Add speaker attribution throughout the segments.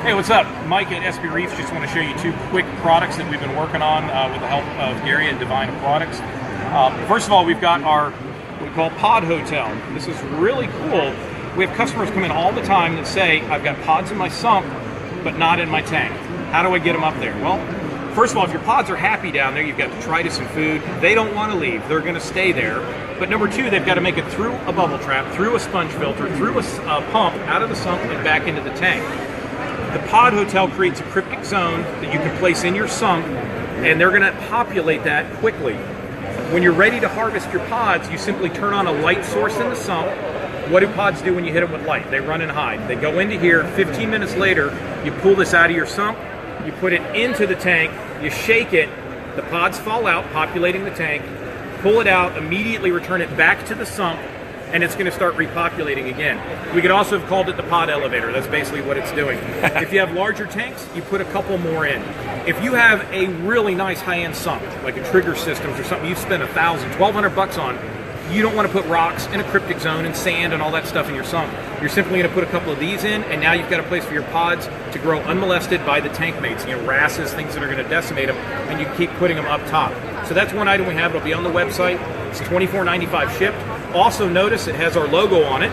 Speaker 1: Hey, what's up? Mike at SB Reefs. Just want to show you two quick products that we've been working on with the help of Gary and Divine Aquatics. First of all, we've got our what we call Pod Hotel. This is really cool. We have customers come in all the time that say, I've got pods in my sump, but not in my tank. How do I get them up there? Well, first of all, if your pods are happy down there, you've got detritus and food, they don't want to leave. They're going to stay there. But number two, they've got to make it through a bubble trap, through a sponge filter, through a pump, out of the sump and back into the tank. The Pod Hotel creates a cryptic zone that you can place in your sump, and they're going to populate that quickly. When you're ready to harvest your pods, you simply turn on a light source in the sump. What do pods do when you hit them with light? They run and hide. They go into here. 15 minutes later, you pull this out of your sump, you put it into the tank, you shake it, the pods fall out, populating the tank, pull it out, immediately return it back to the sump, and it's going to start repopulating again. We could also have called it the pod elevator. That's basically what it's doing. If you have larger tanks, you put a couple more in. If you have a really nice high-end sump, like a Trigger Systems or something you spend $1,000, $1,200 on, you don't want to put rocks in a cryptic zone and sand and all that stuff in your sump. You're simply going to put a couple of these in, and now you've got a place for your pods to grow unmolested by the tank mates, wrasses, things that are going to decimate them, and you keep putting them up top. So that's one item we have. It'll be on the website. It's $24.95 shipped. Also notice it has our logo on it.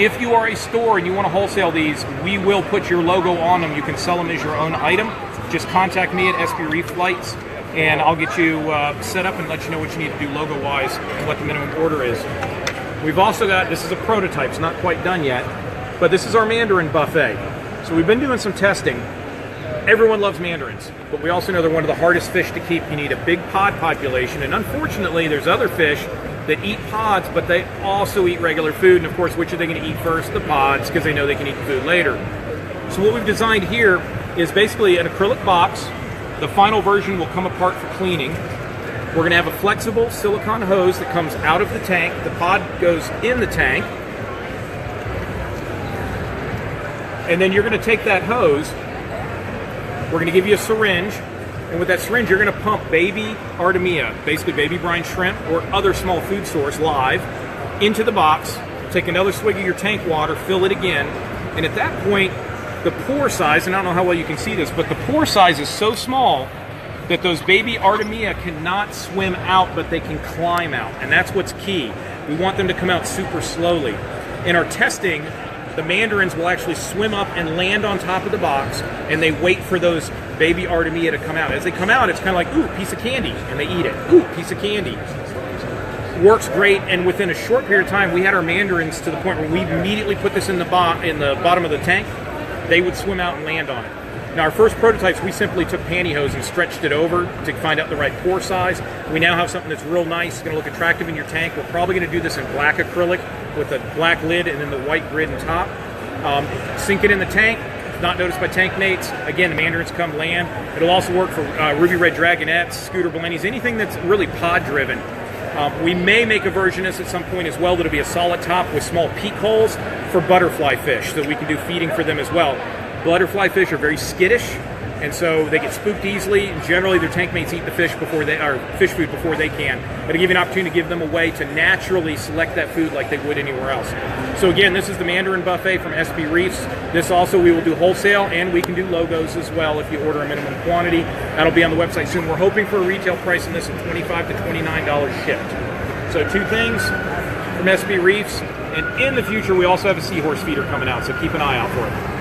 Speaker 1: If you are a store and you want to wholesale these, we will put your logo on them. You can sell them as your own item. Just contact me at SB Reef Flights, and I'll get you set up and let you know what you need to do logo-wise and what the minimum order is. We've also got, this is a prototype, it's not quite done yet, but this is our mandarin buffet. So we've been doing some testing. Everyone loves mandarins, but we also know they're one of the hardest fish to keep. You need a big pod population, and unfortunately there's other fish that eat pods, but they also eat regular food, and of course, which are they going to eat first? The pods, because they know they can eat the food later. So what we've designed here is basically an acrylic box. The final version will come apart for cleaning. We're going to have a flexible silicone hose that comes out of the tank. The pod goes in the tank. And then you're going to take that hose. We're going to give you a syringe. And with that syringe, you're going to pump baby Artemia, basically baby brine shrimp or other small food source live, into the box. Take another swig of your tank water, fill it again. And at that point, the pore size, and I don't know how well you can see this, but the pore size is so small that those baby Artemia cannot swim out, but they can climb out. And that's what's key. We want them to come out super slowly. In our testing, the mandarins will actually swim up and land on top of the box, and they wait for those baby Artemia to come out. As they come out, it's kind of like, ooh, piece of candy, and they eat it. Ooh, piece of candy. Works great, and within a short period of time, we had our mandarins to the point where we immediately put this in the bottom of the tank. They would swim out and land on it. Now, our first prototypes, we simply took pantyhose and stretched it over to find out the right pore size. We now have something that's real nice, going to look attractive in your tank. We're probably going to do this in black acrylic with a black lid and then the white grid on top. Sink it in the tank, not noticed by tank mates. Again, the mandarins come land. It'll also work for ruby red dragonettes, scooter blennies, anything that's really pod driven. We may make a version of this at some point as well that'll be a solid top with small peak holes for butterfly fish, so we can do feeding for them as well. Butterfly fish are very skittish, and so they get spooked easily. Generally, their tank mates eat the fish fish food before they can. It'll give you an opportunity to give them a way to naturally select that food like they would anywhere else. So again, this is the Mandarin Buffet from SB Reefs. This also we will do wholesale, and we can do logos as well if you order a minimum quantity. That'll be on the website soon. We're hoping for a retail price on this of $25 to $29 shipped. So two things from SB Reefs, and in the future we also have a seahorse feeder coming out, so keep an eye out for it.